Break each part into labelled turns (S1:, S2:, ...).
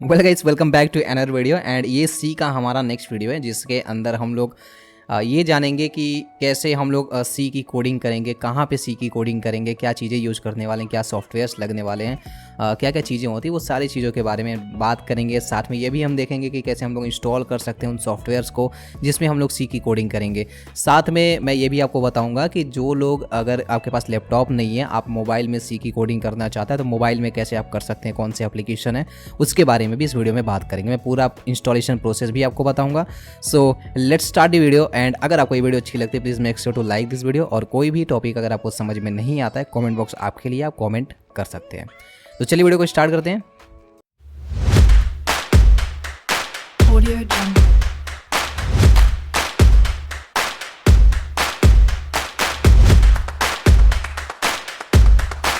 S1: Well guys, welcome back to another video. And ये C का हमारा नेक्स्ट वीडियो है जिसके अंदर हम लोग ये जानेंगे कि कैसे हम लोग सी की कोडिंग करेंगे, कहाँ पे सी की कोडिंग करेंगे, क्या चीज़ें यूज़ करने वाले हैं, क्या सॉफ्टवेयर्स लगने वाले हैं, क्या क्या चीज़ें होती हैं, वो सारी चीज़ों के बारे में बात करेंगे। साथ में ये भी हम देखेंगे कि कैसे हम लोग इंस्टॉल कर सकते हैं उन सॉफ्टवेयर्स को जिसमें हम लोग सी की कोडिंग करेंगे। साथ में मैं ये भी आपको बताऊँगा कि जो लोग, अगर आपके पास लैपटॉप नहीं है, आप मोबाइल में सी की कोडिंग करना चाहते हैं तो मोबाइल में कैसे आप कर सकते हैं, कौन से एप्लीकेशन है, उसके बारे में भी इस वीडियो में बात करेंगे। मैं पूरा इंस्टॉलेशन प्रोसेस भी आपको बताऊँगा। So let's start the video. And अगर आपको ये वीडियो अच्छी लगती है please make sure to like this video. और कोई भी टॉपिक अगर आपको समझ में नहीं आता है, कमेंट बॉक्स आपके लिए, आप कमेंट कर सकते हैं। तो चलिए वीडियो को स्टार्ट करते हैं।
S2: Audio Jungle.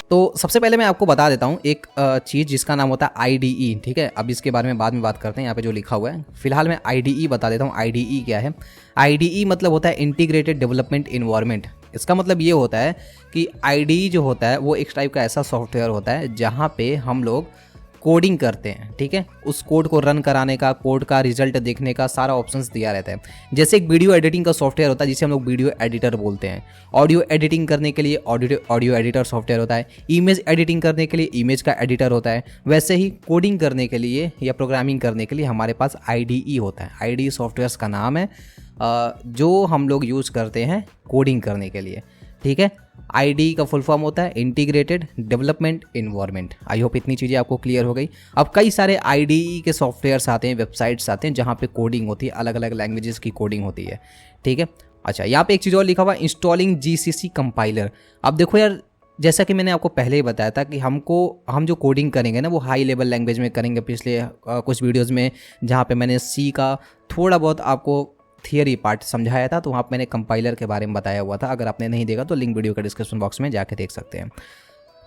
S1: तो सबसे पहले मैं आपको बता देता हूँ एक चीज़ जिसका नाम होता है IDE। ठीक है, अब इसके बारे में बाद में बात करते हैं। यहाँ पे जो लिखा हुआ है, फिलहाल मैं IDE बता देता हूँ। IDE क्या है? IDE मतलब होता है इंटीग्रेटेड डेवलपमेंट इन्वायरमेंट। इसका मतलब ये होता है कि IDE जो होता है वो एक टाइप का ऐसा सॉफ्टवेयर होता है जहाँ पे हम लोग कोडिंग करते हैं। ठीक है, उस कोड को रन कराने का, कोड का रिजल्ट देखने का सारा ऑप्शंस दिया रहता है। जैसे एक वीडियो एडिटिंग का सॉफ्टवेयर होता है जिसे हम लोग वीडियो एडिटर बोलते हैं। ऑडियो एडिटिंग करने के लिए ऑडियो एडिटर सॉफ्टवेयर होता है। इमेज एडिटिंग करने के लिए इमेज का एडिटर होता है। वैसे ही कोडिंग करने के लिए या प्रोग्रामिंग करने के लिए हमारे पास IDE होता है। IDE सॉफ्टवेयर का नाम है जो हम लोग यूज़ करते हैं कोडिंग करने के लिए। ठीक है, IDE का फुल फॉर्म होता है integrated development environment. I hope इतनी चीज़ें आपको क्लियर हो गई। अब कई सारे IDE के सॉफ्टवेयर्स आते हैं, वेबसाइट्स आते हैं जहाँ पे कोडिंग होती है, अलग अलग लैंग्वेजेस की कोडिंग होती है। ठीक है, अच्छा यहाँ पे एक चीज़ और लिखा हुआ, इंस्टॉलिंग GCC कंपाइलर। अब देखो यार, जैसा कि मैंने आपको पहले ही बताया था कि हम जो कोडिंग करेंगे ना वो हाई लेवल लैंग्वेज में करेंगे। पिछले कुछ वीडियोज़ में जहाँ पे मैंने सी का थोड़ा बहुत आपको थियरी पार्ट समझाया था, तो वहाँ पर मैंने कंपाइलर के बारे में बताया हुआ था। अगर आपने नहीं देखा तो लिंक वीडियो के डिस्क्रिप्शन बॉक्स में जाके देख सकते हैं।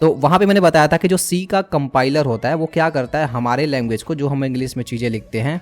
S1: तो वहाँ पे मैंने बताया था कि जो सी का कंपाइलर होता है वो क्या करता है, हमारे लैंग्वेज को, जो हम इंग्लिश में चीज़ें लिखते हैं,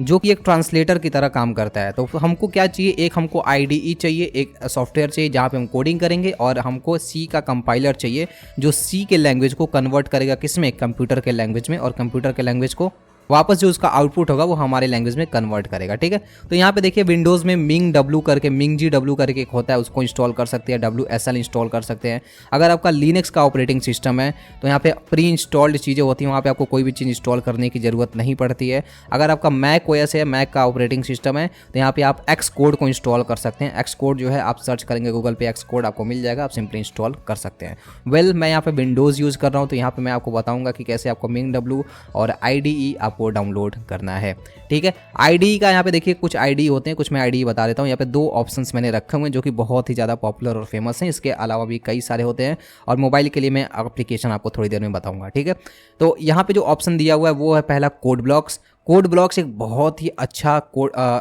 S1: जो कि एक ट्रांसलेटर की तरह काम करता है। तो हमको क्या चाहिए, एक हमको IDE चाहिए, एक सॉफ्टवेयर चाहिए जहाँ पे हम कोडिंग करेंगे, और हमको सी का कंपाइलर चाहिए जो सी के लैंग्वेज को कन्वर्ट करेगा किसमें, कंप्यूटर के लैंग्वेज में, और कंप्यूटर के लैंग्वेज को वापस जो उसका आउटपुट होगा वो हमारे लैंग्वेज में कन्वर्ट करेगा। ठीक है, तो यहाँ पे देखिए विंडोज़ में MingGW करके एक होता है, उसको इंस्टॉल कर सकते हैं। WSL इंस्टॉल कर सकते हैं। अगर आपका लिनक्स का ऑपरेटिंग सिस्टम है तो यहाँ पे प्री इंस्टॉल्ड चीज़ें होती हैं, वहाँ पे आपको कोई भी चीज़ इंस्टॉल करने की ज़रूरत नहीं पड़ती है। अगर आपका मैक OS है, मैक का ऑपरेटिंग सिस्टम है, तो यहाँ पे आप Xcode को इंस्टॉल कर सकते हैं। Xcode जो है आप सर्च करेंगे गूगल पे, Xcode आपको मिल जाएगा, आप सिंपली इंस्टॉल कर सकते हैं। वेल मैं यहाँ पे विंडोज़ यूज़ कर रहा हूँ तो यहाँ पे मैं आपको बताऊँगा कि कैसे आपको MingW और IDE आपको डाउनलोड करना है। ठीक है, IDE का यहाँ पे देखिए कुछ IDE होते हैं, कुछ मैं IDE बता देता हूँ। यहाँ पे दो ऑप्शंस मैंने रखे हुए हैं जो कि बहुत ही ज़्यादा पॉपुलर और फेमस हैं। इसके अलावा भी कई सारे होते हैं, और मोबाइल के लिए मैं एप्लीकेशन आपको थोड़ी देर में बताऊंगा। ठीक है, तो यहाँ पे जो ऑप्शन दिया हुआ है वो है पहला कोड ब्लॉक्स। कोड ब्लॉक्स एक बहुत ही अच्छा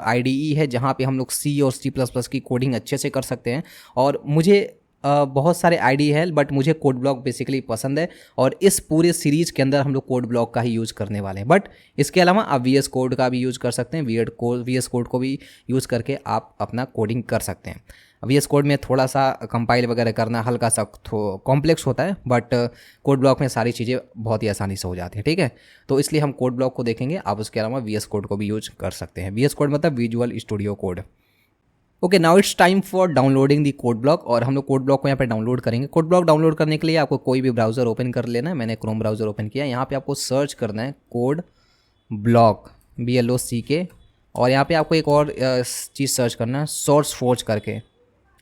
S1: IDE है जहाँ पे हम लोग C और C++ की कोडिंग अच्छे से कर सकते हैं। और मुझे बहुत सारे IDE है बट मुझे कोड ब्लॉक बेसिकली पसंद है, और इस पूरे सीरीज़ के अंदर हम लोग कोड ब्लॉक का ही यूज़ करने वाले हैं। बट इसके अलावा आप VS कोड का भी यूज़ कर सकते हैं। VS कोड को भी यूज़ करके आप अपना कोडिंग कर सकते हैं। VS कोड में थोड़ा सा कंपाइल वगैरह करना हल्का सा कॉम्प्लेक्स होता है, बट कोड ब्लॉक में सारी चीज़ें बहुत ही आसानी से हो जाती हैं। ठीक है, तो इसलिए हम कोड ब्लॉक को देखेंगे। आप उसके अलावा VS कोड को भी यूज कर सकते हैं। VS कोड मतलब visual studio code. Okay, now it's time for downloading the code block, और हम लोग कोड ब्लॉक को यहाँ पे डाउनलोड करेंगे। कोड ब्लॉक डाउनलोड करने के लिए आपको कोई भी ब्राउज़र ओपन कर लेना है। मैंने क्रोम ब्राउज़र ओपन किया। यहाँ पे आपको सर्च करना है कोड ब्लॉक, BLOCK, और यहाँ पे आपको एक और चीज़ सर्च करना है, सोर्स फोर्ज करके।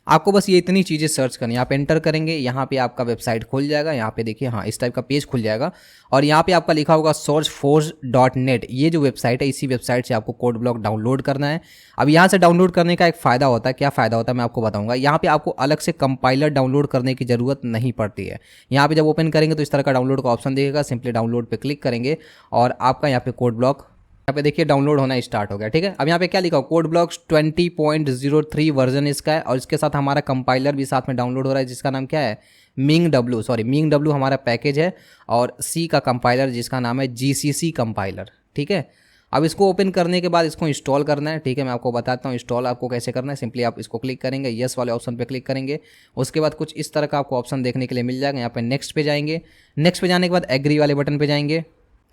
S1: आपको बस ये इतनी चीज़ें सर्च करनी है। आप एंटर करेंगे, यहाँ पे आपका वेबसाइट खुल जाएगा। यहाँ पे देखिए, हाँ, इस टाइप का पेज खुल जाएगा, और यहाँ पे आपका लिखा होगा sourceforge.net। ये जो वेबसाइट है, इसी वेबसाइट से आपको कोड ब्लॉक डाउनलोड करना है। अब यहाँ से डाउनलोड करने का एक फ़ायदा होता है। क्या फ़ायदा होता है मैं आपको बताऊँगा। यहाँ पे आपको अलग से कंपाइलर डाउनलोड करने की ज़रूरत नहीं पड़ती है। यहाँ पे जब ओपन करेंगे तो इस तरह का डाउनलोड का ऑप्शन दिखेगा। सिंपली डाउनलोड पे क्लिक करेंगे और आपका यहाँ पे कोड ब्लॉक यहाँ पे देखिए डाउनलोड होना स्टार्ट हो गया। ठीक है, अब यहाँ पे क्या लिखा हो, कोड ब्लॉक्स 20.03 वर्जन इसका है, और इसके साथ हमारा कंपाइलर भी साथ में डाउनलोड हो रहा है जिसका नाम क्या है, MingW हमारा पैकेज है, और सी का कंपाइलर जिसका नाम है GCC कंपाइलर। ठीक है, अब इसको ओपन करने के बाद इसको इंस्टॉल करना है। ठीक है, मैं आपको बताता हूँ इंस्टॉल आपको कैसे करना है। सिंपली आप इसको क्लिक करेंगे, यस वाले ऑप्शन पे क्लिक करेंगे। उसके बाद कुछ इस तरह का आपको ऑप्शन देखने के लिए मिल जाएगा। यहाँ पे नेक्स्ट पे जाएंगे। नेक्स्ट पे जाने के बाद एग्री वाले बटन पे जाएंगे।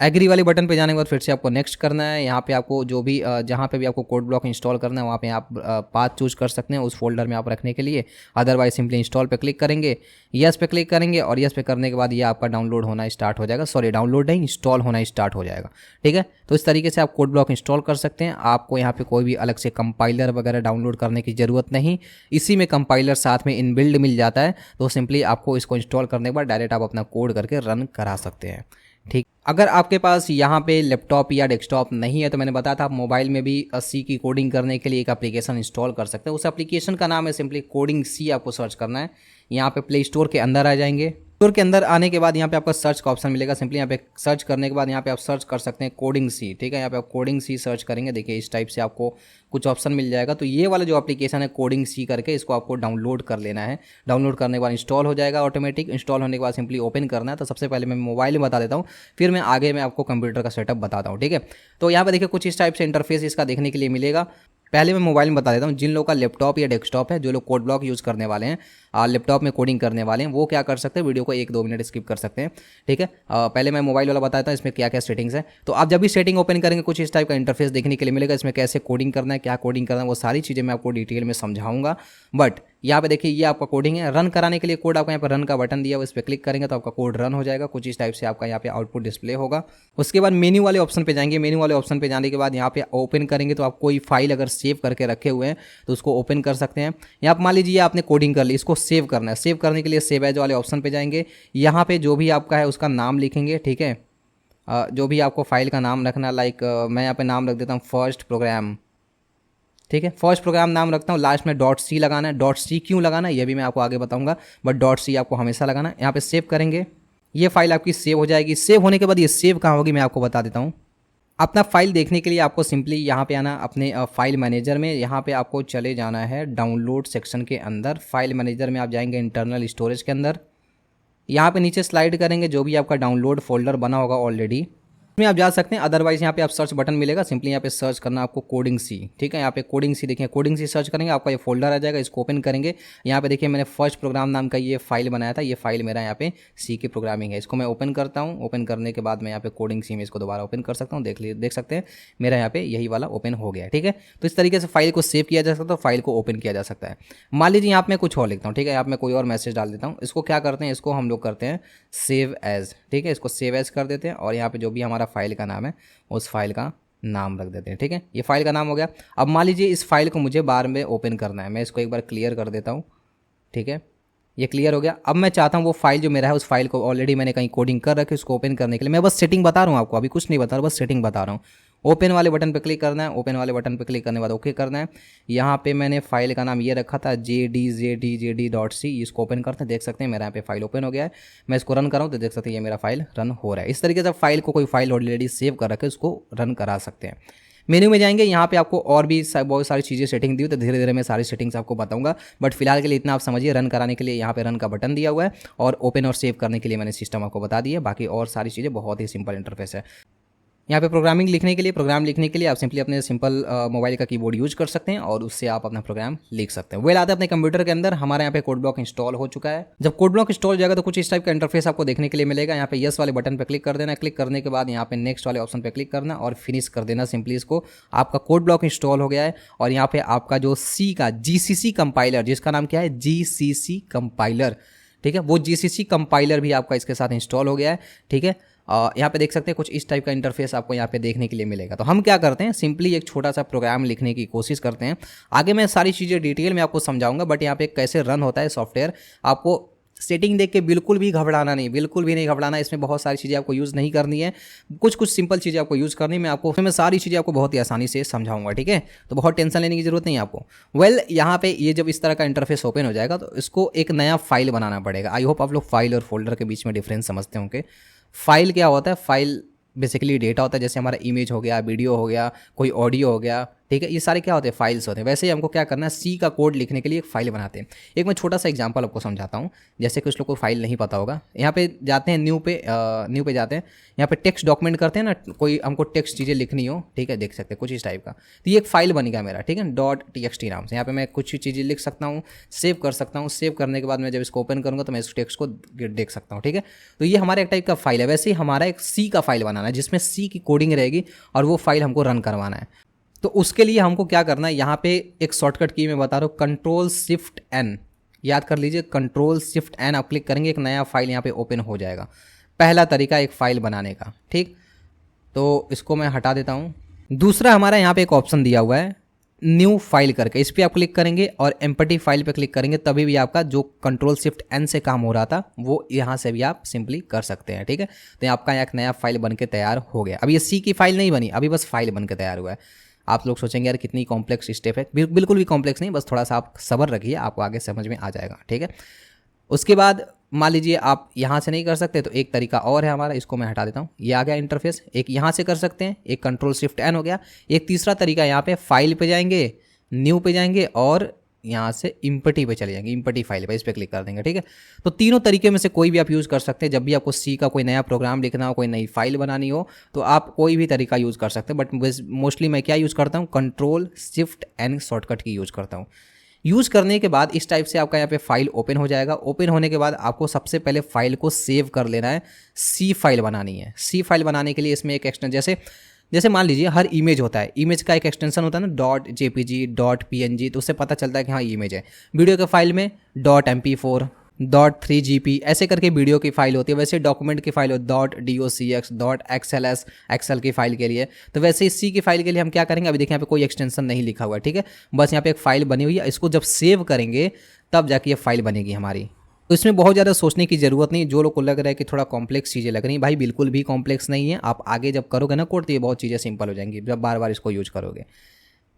S1: एग्री वाले बटन पे जाने के बाद फिर से आपको नेक्स्ट करना है। यहाँ पे आपको जो भी जहाँ पे भी आपको कोड ब्लॉक इंस्टॉल करना है वहाँ पे आप पाथ चूज कर सकते हैं उस फोल्डर में आप रखने के लिए। अदरवाइज सिंपली इंस्टॉल पे क्लिक करेंगे, यस पे क्लिक करेंगे और यस पे करने के बाद ये आपका डाउनलोड होना स्टार्ट हो जाएगा। सॉरी, डाउनलोड नहीं, इंस्टॉल होना स्टार्ट हो जाएगा। ठीक है, तो इस तरीके से आप कोड ब्लॉक इंस्टॉल कर सकते हैं। आपको यहाँ पे कोई भी अलग से कंपाइलर वगैरह डाउनलोड करने की ज़रूरत नहीं, इसी में कंपाइलर साथ में इनबिल्ड मिल जाता है। तो सिंपली आपको इसको इंस्टॉल करने के बाद डायरेक्ट आप अपना कोड करके रन करा सकते हैं। ठीक, अगर आपके पास यहाँ पे लैपटॉप या डेस्कटॉप नहीं है तो मैंने बताया था आप मोबाइल में भी सी की कोडिंग करने के लिए एक एप्लीकेशन इंस्टॉल कर सकते हैं। उस एप्लीकेशन का नाम है सिंपली कोडिंग सी। आपको सर्च करना है, यहाँ पे प्ले स्टोर के अंदर आ जाएंगे। स्टोर के अंदर आने के बाद यहाँ पे आपका सर्च का ऑप्शन मिलेगा। सिंपली यहाँ पे सर्च करने के बाद यहाँ पे आप सर्च कर सकते हैं कोडिंग सी। ठीक है, यहाँ पे आप कोडिंग सी सर्च करेंगे, देखिए इस टाइप से आपको कुछ ऑप्शन मिल जाएगा। तो ये वाला जो एप्लीकेशन है कोडिंग सी करके, इसको आपको डाउनलोड कर लेना है। डाउनलोड करने के बाद इंस्टॉल हो जाएगा ऑटोमेटिक। इंस्टॉल होने के बाद सिंपली ओपन करना है। तो सबसे पहले मैं मोबाइल में बता देता हूँ, फिर मैं आगे मैं आपको कंप्यूटर का सेटअप बताता हूँ। ठीक है, तो यहाँ पे देखिए कुछ इस टाइप से इंटरफेस इसका देखने के लिए मिलेगा। पहले मैं मोबाइल में बता देता हूँ, जिन लोगों का लैपटॉप या डेस्कटॉप है, जो लोग कोड ब्लॉक यूज़ करने वाले हैं, लैपटॉप में कोडिंग करने वाले हैं, वो क्या कर सकते हैं, वीडियो को 1-2 मिनट स्किप कर सकते हैं। ठीक है, पहले मैं मोबाइल वाला बताता हूँ इसमें क्या क्या सेटिंग्स है। तो आप जब भी सेटिंग ओपन करेंगे कुछ इस टाइप का इंटरफेस देखने के लिए मिलेगा। इसमें कैसे कोडिंग करना है, क्या कोडिंग करना है, वो सारी चीज़ें मैं आपको डिटेल में समझाऊंगा। बट यहाँ पे देखिए ये आपका कोडिंग है। रन कराने के लिए कोड आपको यहाँ पर रन का बटन दिया हुआ, इस पर क्लिक करेंगे तो आपका कोड रन हो जाएगा। कुछ इस टाइप से आपका यहाँ पे आउटपुट डिस्प्ले होगा। उसके बाद मेन्यू वाले ऑप्शन पे जाएंगे। मेन्यू वाले ऑप्शन पे जाने के बाद यहाँ पे ओपन करेंगे तो आप कोई फाइल अगर सेव करके रखे हुए हैं तो उसको ओपन कर सकते हैं। यहाँ मान लीजिए आपने कोडिंग कर ली, इसको सेव करना है। सेव करने के लिए सेव एज वाले ऑप्शन पे जाएंगे। यहाँ पे जो भी आपका है उसका नाम लिखेंगे। ठीक है, जो भी आपको फाइल का नाम रखना, लाइक मैं यहाँ पे नाम रख देता हूँ फर्स्ट प्रोग्राम। ठीक है, फर्स्ट प्रोग्राम नाम रखता हूँ। लास्ट में डॉट सी लगाना है। डॉट सी क्यों लगाना है ये भी मैं आपको आगे बताऊंगा, बट डॉट सी आपको हमेशा लगाना है। यहाँ पे सेव करेंगे, ये फाइल आपकी सेव हो जाएगी। सेव होने के बाद ये सेव कहाँ होगी मैं आपको बता देता हूँ। अपना फाइल देखने के लिए आपको सिंपली यहाँ पे आना, अपने फाइल मैनेजर में। यहाँ पे आपको चले जाना है डाउनलोड सेक्शन के अंदर। फाइल मैनेजर में आप जाएंगे इंटरनल स्टोरेज के अंदर। यहाँ पे नीचे स्लाइड करेंगे, जो भी आपका डाउनलोड फोल्डर बना होगा ऑलरेडी में आप जा सकते हैं। अदरवाइज यहाँ पे आप सर्च बटन मिलेगा, सिंपली यहाँ पे सर्च करना आपको कोडिंग सी। ठीक है, यहाँ पे कोडिंग सी देखिए, कोडिंग सी सर्च करेंगे आपका ये फोल्डर आ जाएगा। इसको ओपन करेंगे। यहाँ पे देखिए मैंने फर्स्ट प्रोग्राम नाम का ये फाइल बनाया था। ये फाइल मेरा यहाँ पे सी की प्रोग्रामिंग है। इसको मैं ओपन करता हूँ। ओपन करने के बाद मैं यहाँ पे कोडिंग सी में इसको दोबारा ओपन कर सकता हूँ। देख सकते हैं मेरा यहाँ पे यही वाला ओपन हो गया है। ठीक है, तो इस तरीके से फाइल को सेव किया जा सकता है, फाइल को ओपन किया जा सकता है। मान लीजिए यहाँ पे मैं कुछ और लिखता हूँ। ठीक है, यहाँ पे मैं कोई और मैसेज डाल देता हूँ। इसको क्या करते हैं, इसको हम लोग करते हैं सेव एज। ठीक है, इसको सेव एज कर देते हैं और यहाँ पे जो भी हमारा फाइल का नाम है उस फाइल का नाम रख देते हैं। ठीक है, ये फाइल का नाम हो गया। अब मान लीजिए इस फाइल को मुझे बार में ओपन करना है। मैं इसको एक बार क्लियर कर देता हूँ। ठीक है, ये क्लियर हो गया। अब मैं चाहता हूँ वो फाइल जो मेरा है, उस फाइल को ऑलरेडी मैंने कहीं कोडिंग कर रखी है, उसको ओपन करने के लिए मैं बस सेटिंग बता रहा हूँ आपको, अभी कुछ नहीं बता रहा, बस सेटिंग बता रहा हूँ। ओपन वाले बटन पे क्लिक करना है। ओपन वाले बटन पे क्लिक करने के बाद ओके करना है। यहाँ पे मैंने फाइल का नाम ये रखा था JDJD.c। इसको ओपन करते हैं, देख सकते हैं मेरा यहाँ पे फाइल ओपन हो गया है। मैं इसको रन कराऊँ तो देख सकते हैं ये मेरा फाइल रन हो रहा है। इस तरीके से फाइल को, कोई फाइल ऑलरेडी सेव कर रखे उसको रन करा सकते हैं। मेन्यू में जाएंगे, यहाँ पे आपको और भी बहुत सारी चीज़ें सेटिंग दी हुई, तो धीरे धीरे मैं सारी सेटिंग्स आपको बताऊंगा। बट फिलहाल के लिए इतना आप समझिए, रन कराने के लिए यहाँ पे रन का बटन दिया हुआ है और ओपन और सेव करने के लिए मैंने सिस्टम आपको बता दिया। बाकी और सारी चीज़ें बहुत ही सिंपल इंटरफेस है। यहाँ पे प्रोग्राम लिखने के लिए आप सिंपली अपने सिंपल मोबाइल का कीबोर्ड यूज कर सकते हैं और उससे आप अपना प्रोग्राम लिख सकते हैं। वेल आते हैं अपने कंप्यूटर के अंदर। हमारे यहाँ पे कोड ब्लॉक इंस्टॉल हो चुका है। जब कोड ब्लॉक इंस्टॉल हो जाएगा तो कुछ इस टाइप का इंटरफेस आपको देखने के लिए मिलेगा। यहाँ पे यस वाले बटन पे क्लिक कर देना। क्लिक करने के बाद यहाँ पे नेक्स्ट वाले ऑप्शन पे क्लिक करना और फिनिश कर देना सिंपली इसको। आपका कोड ब्लॉक इंस्टॉल हो गया है और यहाँ पे आपका जो सी का GCC कंपाइलर, जिसका नाम क्या है GCC कंपाइलर, ठीक है, वो GCC कंपाइलर भी आपका इसके साथ इंस्टॉल हो गया है। ठीक है, यहाँ पे देख सकते हैं कुछ इस टाइप का इंटरफेस आपको यहाँ पे देखने के लिए मिलेगा। तो हम क्या करते हैं, सिंपली एक छोटा सा प्रोग्राम लिखने की कोशिश करते हैं। आगे मैं सारी चीज़ें डिटेल में आपको समझाऊंगा, बट यहाँ पे कैसे रन होता है सॉफ्टवेयर, आपको सेटिंग देख के बिल्कुल भी घबराना नहीं, बिल्कुल भी नहीं घबराना। इसमें बहुत सारी चीज़ें आपको यूज़ नहीं करनी है, कुछ सिंपल चीज़ें आपको यूज़ करनी है। मैं सारी चीज़ें आपको बहुत ही आसानी से समझाऊंगा। ठीक है, तो बहुत टेंशन लेने की जरूरत नहीं है आपको। वेल, यहाँ पे ये जब इस तरह का इंटरफेस ओपन हो जाएगा तो इसको एक नया फाइल बनाना पड़ेगा। आई होप आप लोग फाइल और फोल्डर के बीच में डिफरेंस समझते होंगे। फाइल क्या होता है, फाइल बेसिकली डेटा होता है। जैसे हमारा इमेज हो गया, वीडियो हो गया, कोई ऑडियो हो गया, ठीक है, ये सारे क्या होते हैं, फाइल्स होते हैं। वैसे ही हमको क्या करना है, सी का कोड लिखने के लिए एक फाइल बनाते हैं। एक मैं छोटा सा एग्जांपल आपको समझाता हूँ। जैसे कुछ लोग को फाइल नहीं पता होगा, यहाँ पे जाते हैं न्यू पे जाते हैं, यहाँ पे टेक्स्ट डॉक्यूमेंट करते हैं ना, कोई हमको टेक्स्ट चीज़ें लिखनी हो, ठीक है, देख सकते हैं कुछ इस टाइप का। तो ये एक फाइल बन गया मेरा, ठीक है, .txt नाम से। यहाँ पे मैं कुछ चीज़ें लिख सकता हूँ, सेव कर सकता हूँ। सेव करने के बाद मैं जब इसको ओपन करूँगा तो मैं इस टेक्स्ट को देख सकता हूँ, ठीक है। तो ये हमारा एक टाइप का फाइल है। वैसे ही हमारा एक सी का फाइल बनाना है जिसमें सी की कोडिंग रहेगी और वो फाइल हमको रन करवाना है। तो उसके लिए हमको क्या करना है, यहाँ पे एक शॉर्टकट की मैं बता रहा हूँ, Ctrl+Shift+N, याद कर लीजिए, Ctrl+Shift+N आप क्लिक करेंगे, एक नया फाइल यहाँ पे ओपन हो जाएगा। पहला तरीका एक फाइल बनाने का, ठीक। तो इसको मैं हटा देता हूँ। दूसरा हमारा यहाँ पे एक ऑप्शन दिया हुआ है न्यू फाइल करके, इस पर आप क्लिक करेंगे और एम्प्टी फाइल पे क्लिक करेंगे, तभी भी आपका जो Ctrl+Shift+N से काम हो रहा था वो यहाँ से भी आप सिंपली कर सकते हैं, ठीक है। तो आपका एक नया फाइल बन के तैयार हो गया। अब ये सी की फाइल नहीं बनी, अभी बस फाइल बन के तैयार हुआ है। आप लोग सोचेंगे यार कितनी कॉम्प्लेक्स स्टेप है, बिल्कुल भी कॉम्प्लेक्स नहीं, बस थोड़ा सा आप सब्र रखिए, आपको आगे समझ में आ जाएगा, ठीक है। उसके बाद मान लीजिए आप यहाँ से नहीं कर सकते तो एक तरीका और है हमारा, इसको मैं हटा देता हूँ। ये आ गया इंटरफेस, एक यहाँ से कर सकते हैं, एक Ctrl+Shift+N हो गया। एक तीसरा तरीका, यहाँ पे फाइल पे जाएंगे, न्यू पे जाएंगे और यहाँ से इम्पटी पे चले जाएंगे, इम्पटी फाइल पे, इस पर क्लिक कर देंगे, ठीक है। तो तीनों तरीके में से कोई भी आप यूज़ कर सकते हैं। जब भी आपको सी का कोई नया प्रोग्राम लिखना हो, कोई नई फाइल बनानी हो, तो आप कोई भी तरीका यूज़ कर सकते हैं। बट मोस्टली मैं क्या यूज़ करता हूँ, Ctrl+Shift+N शॉर्टकट की यूज़ करता हूँ। यूज़ करने के बाद इस टाइप से आपका यहाँ पे फाइल ओपन हो जाएगा। ओपन होने के बाद आपको सबसे पहले फाइल को सेव कर लेना है, सी फाइल बनानी है। सी फाइल बनाने के लिए इसमें एक एक्सटेंशन, जैसे मान लीजिए हर इमेज होता है, इमेज का एक एक्सटेंशन होता है ना, .jpg, .png, तो उससे पता चलता है कि हाँ ये इमेज है। वीडियो के फाइल में .mp4, .3gp ऐसे करके वीडियो की फाइल होती है। वैसे डॉक्यूमेंट की फाइल हो .docx, .xls एक्सेल की फाइल के लिए। तो वैसे सी की फाइल के लिए हम क्या करेंगे, अभी देखिए यहाँ पे कोई एक्सटेंशन नहीं लिखा हुआ है, ठीक है, बस यहाँ पे एक फाइल बनी हुई है। इसको जब सेव करेंगे तब जाके ये फाइल बनेगी हमारी। तो इसमें बहुत ज़्यादा सोचने की ज़रूरत नहीं। जो लोग को लग रहा है कि थोड़ा कॉम्प्लेक्स चीज़ें लग रही हैं, भाई बिल्कुल भी कॉम्प्लेक्स नहीं है। आप आगे जब करोगे ना कोड तो ये बहुत चीज़ें सिंपल हो जाएंगी जब बार बार इसको यूज करोगे।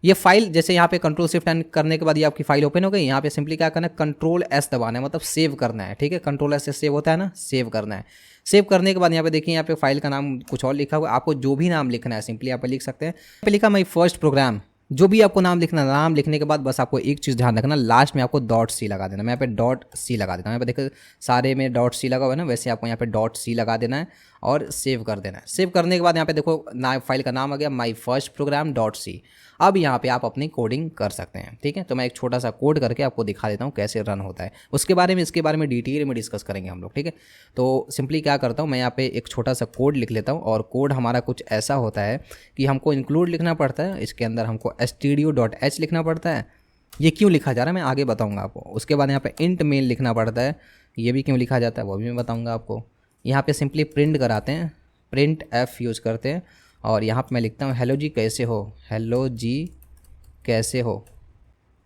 S1: ये फाइल जैसे यहाँ पे Ctrl+Shift+N करने के बाद ये आपकी फाइल ओपन हो गई। यहाँ पे सिंपली क्या करना है, Ctrl+S दबाना है, मतलब सेव करना है, ठीक है। Ctrl+S से सेव होता है ना, सेव करना है। सेव करने के बाद यहाँ पे देखिए, यहाँ पे फाइल का नाम कुछ और लिखा हुआ है, आपको जो भी नाम लिखना है सिंपली यहाँ पे लिख सकते हैं। यहाँ पे लिखा माई फर्स्ट प्रोग्राम, जो भी आपको नाम लिखना है, नाम लिखने के बाद बस आपको एक चीज़ ध्यान रखना, लास्ट में आपको .c लगा देना। मैं यहाँ पे .c लगा देता हूँ। यहाँ पे देखो सारे में .c लगा हुआ है ना, वैसे आपको यहाँ पे .c लगा देना है और सेव कर देना है। सेव करने के बाद यहाँ पे देखो फाइल का नाम आ गया माई फर्स्ट प्रोग्राम .c। अब यहाँ पे आप अपनी कोडिंग कर सकते हैं, ठीक है। तो मैं एक छोटा सा कोड करके आपको दिखा देता हूँ कैसे रन होता है। इसके बारे में डिटेल में डिस्कस करेंगे हम लोग, ठीक है। तो सिंपली क्या करता हूँ, मैं यहाँ पे एक छोटा सा कोड लिख लेता हूँ और कोड हमारा कुछ ऐसा होता है कि हमको इंक्लूड लिखना पड़ता है, इसके अंदर हमको stdio.h लिखना पड़ता है। ये क्यों लिखा जा रहा है मैं आगे बताऊँगा आपको। उसके बाद यहाँ पे int main लिखना पड़ता है, ये भी क्यों लिखा जाता है वो भी मैं बताऊँगा आपको। यहाँ पे सिंपली प्रिंट कराते हैं, प्रिंट f यूज़ करते हैं और यहाँ पे मैं लिखता हूँ हेलो जी कैसे हो, हेलो जी कैसे हो।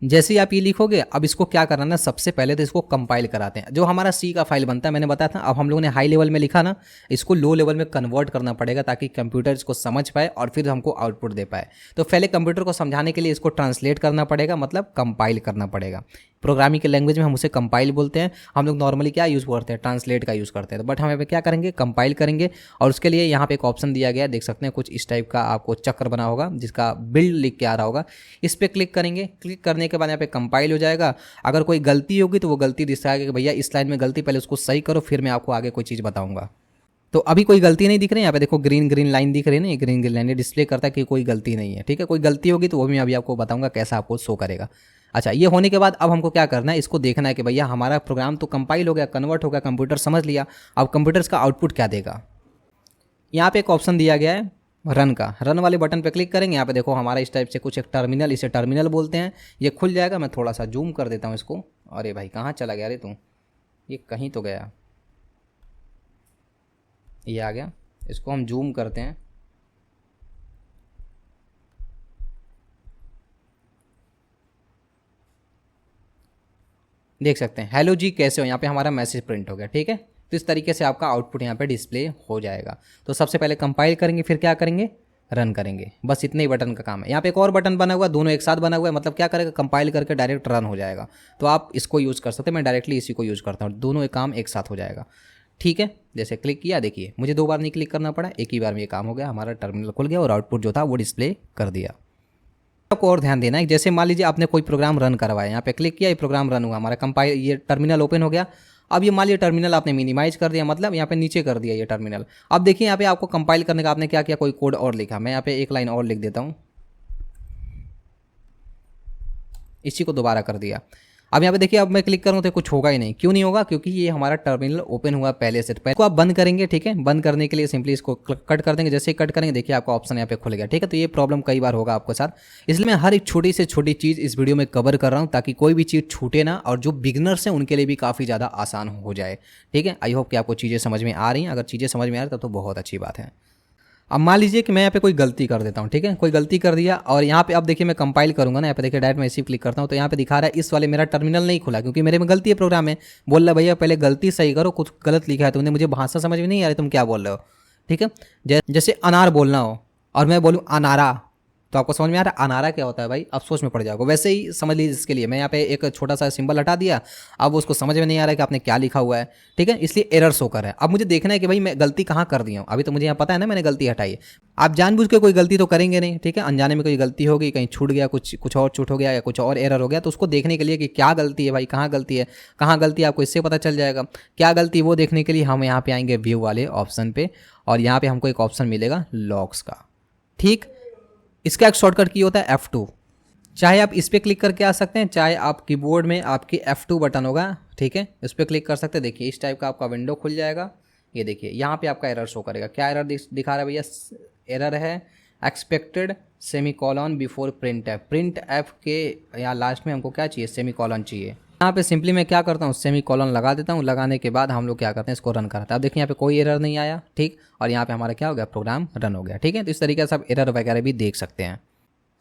S1: जैसे ही आप ये लिखोगे, अब इसको क्या करना ना, सबसे पहले तो इसको कंपाइल कराते हैं। जो हमारा सी का फाइल बनता है मैंने बताया था, अब हम लोगों ने हाई लेवल में लिखा ना, इसको लो लेवल में कन्वर्ट करना पड़ेगा ताकि कंप्यूटर इसको समझ पाए और फिर हमको आउटपुट दे पाए। तो पहले कंप्यूटर को समझाने के लिए इसको ट्रांसलेट करना पड़ेगा, मतलब कंपाइल करना पड़ेगा। प्रोग्रामिंग के लैंग्वेज में हम उसे कंपाइल बोलते हैं। हम लोग नॉर्मली क्या यूज़ करते हैं, ट्रांसलेट का यूज़ करते हैं। बट हम यहाँ पे क्या करेंगे, कंपाइल करेंगे। और उसके लिए यहाँ पे एक ऑप्शन दिया गया है, देख सकते हैं कुछ इस टाइप का आपको चक्र बना होगा जिसका बिल्ड लिख के आ रहा होगा। इस पर क्लिक करेंगे, क्लिक करने के बाद यहाँ पे कंपाइल हो जाएगा। अगर कोई गलती होगी तो वो गलती दिखाएगा कि भैया इस लाइन में गलती, पहले उसको सही करो फिर मैं आपको आगे कोई चीज़ बताऊँगा। तो अभी कोई गलती नहीं दिख रही है, यहाँ पे देखो ग्रीन लाइन दिख रही है ना, ग्रीन लाइन ये डिस्प्ले करता है कि कोई गलती नहीं है, ठीक है। कोई गलती होगी तो वो भी मैं अभी आपको बताऊंगा कैसा आपको शो करेगा। अच्छा, ये होने के बाद अब हमको क्या करना है, इसको देखना है कि भैया हमारा प्रोग्राम तो कंपाइल हो गया, कन्वर्ट हो गया, कंप्यूटर समझ लिया। अब कंप्यूटर इसका आउटपुट क्या देगा। यहाँ पे एक ऑप्शन दिया गया है रन का, रन वाले बटन पे क्लिक करेंगे। यहाँ पे देखो हमारा इस टाइप से कुछ एक टर्मिनल, इसे टर्मिनल बोलते हैं, ये खुल जाएगा। मैं थोड़ा सा जूम कर देता हूँ इसको। अरे भाई कहाँ चला गया, अरे तू ये कहीं तो गया, ये आ गया। इसको हम जूम करते हैं, देख सकते हैं हेलो जी कैसे हो, यहाँ पे हमारा मैसेज प्रिंट हो गया, ठीक है। तो इस तरीके से आपका आउटपुट यहाँ पे डिस्प्ले हो जाएगा। तो सबसे पहले कंपाइल करेंगे, फिर क्या करेंगे, रन करेंगे। बस इतने ही बटन का काम है। यहाँ पे एक और बटन बना हुआ है, दोनों एक साथ बना हुआ है, मतलब क्या करेगा, कंपाइल करके डायरेक्ट रन हो जाएगा। तो आप इसको यूज़ कर सकते हैं, मैं डायरेक्टली इसी को यूज़ करता हूँ, दोनों एक काम एक साथ हो जाएगा, ठीक है। जैसे क्लिक किया, देखिए मुझे 2 बार नहीं क्लिक करना पड़ा, एक ही बार में ये काम हो गया, हमारा टर्मिनल खुल गया और आउटपुट जो था वो डिस्प्ले कर दिया। आपको और ध्यान देना है, जैसे मान लीजिए आपने कोई प्रोग्राम रन करवाया, यहाँ पे क्लिक किया, ये प्रोग्राम रन हुआ, हमारा कंपाइल, ये टर्मिनल ओपन हो गया। अब ये मान लीजिए टर्मिनल आपने मिनिमाइज कर दिया, मतलब यहाँ पे नीचे कर दिया ये टर्मिनल। अब देखिए यहाँ पे आपको कंपाइल करने का आपने क्या किया, कोई कोड और लिखा। मैं यहाँ पे एक लाइन और लिख देता हूँ, इसी को दोबारा कर दिया। अब यहाँ पे देखिए, अब मैं क्लिक करूँ तो कुछ होगा ही नहीं। क्यों नहीं होगा? क्योंकि ये हमारा टर्मिनल ओपन हुआ पहले से। पहले को आप बंद करेंगे, ठीक है। बंद करने के लिए सिंपली इसको कट कर देंगे। जैसे ही कट करेंगे देखिए आपका ऑप्शन यहाँ पे खुल गया, ठीक है। तो ये प्रॉब्लम कई बार होगा आपके साथ, इसलिए मैं हर एक छोटी से छोटी चीज़ इस वीडियो में कवर कर रहा हूँ ताकि कोई भी चीज़ छूटे ना, और जो बिगनर्स हैं उनके लिए भी काफ़ी ज़्यादा आसान हो जाए, ठीक है। आई होप कि आपको चीज़ें समझ में आ रही हैं। अगर चीज़ें समझ में आ रही तब तो बहुत अच्छी बात है। अब मान लीजिए कि मैं यहाँ पे कोई गलती कर देता हूँ, ठीक है। कोई गलती कर दिया और यहाँ पे अब देखिए मैं कंपाइल करूँगा ना, यहाँ पे देखिए डायरेक्ट मैं इसी क्लिक करता हूँ तो यहाँ पे दिखा रहा है इस वाले मेरा टर्मिनल नहीं खुला, क्योंकि मेरे में गलती है प्रोग्राम में। बोल रहा भैया पहले गलती सही करो, कुछ गलत लिखा है तुमने, मुझे भाषा समझ में नहीं आ रही, तुम क्या बोल रहे हो, ठीक है। जैसे अनार बोलना हो और मैं बोलूँ अनारा, तो आपको समझ में आ रहा है अनारा क्या होता है भाई, आप सोच में पड़ जाओगे। वैसे ही समझ लीजिए इसके लिए मैं यहाँ पे एक छोटा सा सिंबल हटा दिया, अब उसको समझ में नहीं आ रहा है कि आपने क्या लिखा हुआ है, ठीक है, इसलिए एरर शो कर है। अब मुझे देखना है कि भाई मैं गलती कहाँ कर दी हूँ। अभी तो मुझे यहाँ पता है ना मैंने गलती हटाई है। आप जानबूझ के कोई गलती तो करेंगे नहीं, ठीक है। अनजाने में कोई गलती होगी, कहीं छूट गया, कुछ और छूट हो गया या कुछ और एरर हो गया, तो उसको देखने के लिए कि क्या गलती है भाई, कहाँ गलती है, कहाँ गलती है, आपको इससे पता चल जाएगा क्या गलती। वो देखने के लिए हम यहाँ पे आएंगे व्यू वाले ऑप्शन पे, और यहाँ पे हमको एक ऑप्शन मिलेगा लॉग्स का, ठीक। इसका एक शॉर्टकट की होता है F2। चाहे आप इस पर क्लिक करके आ सकते हैं, चाहे आप कीबोर्ड में आपकी F2 बटन होगा, ठीक है, इस पर क्लिक कर सकते हैं। देखिए इस टाइप का आपका विंडो खुल जाएगा। ये देखिए यहाँ पे आपका एरर शो करेगा। क्या एरर दिखा रहा है भैया? एरर है expected semicolon before print F. Print F के यहाँ लास्ट में हमको क्या चाहिए? सेमीकोलन चाहिए। यहाँ पे सिंपली मैं क्या करता हूँ, सेमीकोलन लगा देता हूँ। लगाने के बाद हम लोग क्या करते हैं, इसको रन कराते हैं। अब देखिए यहाँ पे कोई एरर नहीं आया, ठीक, और यहाँ पे हमारा क्या हो गया, प्रोग्राम रन हो गया, ठीक है। तो इस तरीके से आप एरर वगैरह भी देख सकते हैं।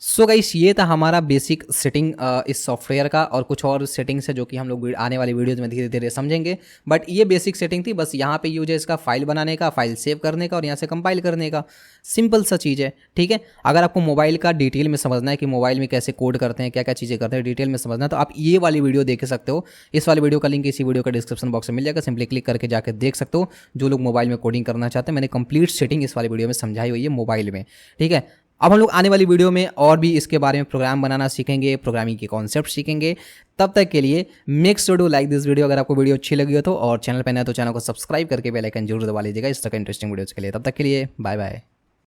S1: सो गाइस ये था हमारा बेसिक सेटिंग इस सॉफ्टवेयर का, और कुछ और सेटिंग्स है जो कि हम लोग आने वाली वीडियोज में धीरे धीरे समझेंगे। बट ये बेसिक सेटिंग थी, बस यहाँ पे यूज है इसका फाइल बनाने का, फाइल सेव करने का और यहाँ से कंपाइल करने का। सिंपल सा चीज़ है, ठीक है। अगर आपको मोबाइल का डिटेल में समझना है कि मोबाइल में कैसे कोड करते हैं, क्या क्या चीज़ें करते हैं, डिटेल में समझना है, तो आप ये वाली वीडियो देख सकते हो। इस वाली वीडियो का लिंक इसी वीडियो का डिस्क्रिप्शन बॉक्स में मिल जाएगा, सिंपली क्लिक करके जाकर देख सकते हो। जो लोग मोबाइल में कोडिंग करना चाहते हैं, मैंने कंप्लीट सेटिंग इस वाली वीडियो में समझाई हुई है मोबाइल में, ठीक है। अब हम लोग आने वाली वीडियो में और भी इसके बारे में प्रोग्राम बनाना सीखेंगे, प्रोग्रामिंग के कॉन्सेप्ट सीखेंगे। तब तक के लिए make sure to like this video. अगर आपको वीडियो अच्छी लगी हो तो, और चैनल पर नया तो चैनल को सब्सक्राइब करके बेल आइकन जरूर दबा लीजिएगा इस तरह के इंटरेस्टिंग वीडियोज़ के लिए। तब तक के लिए बाय बाय।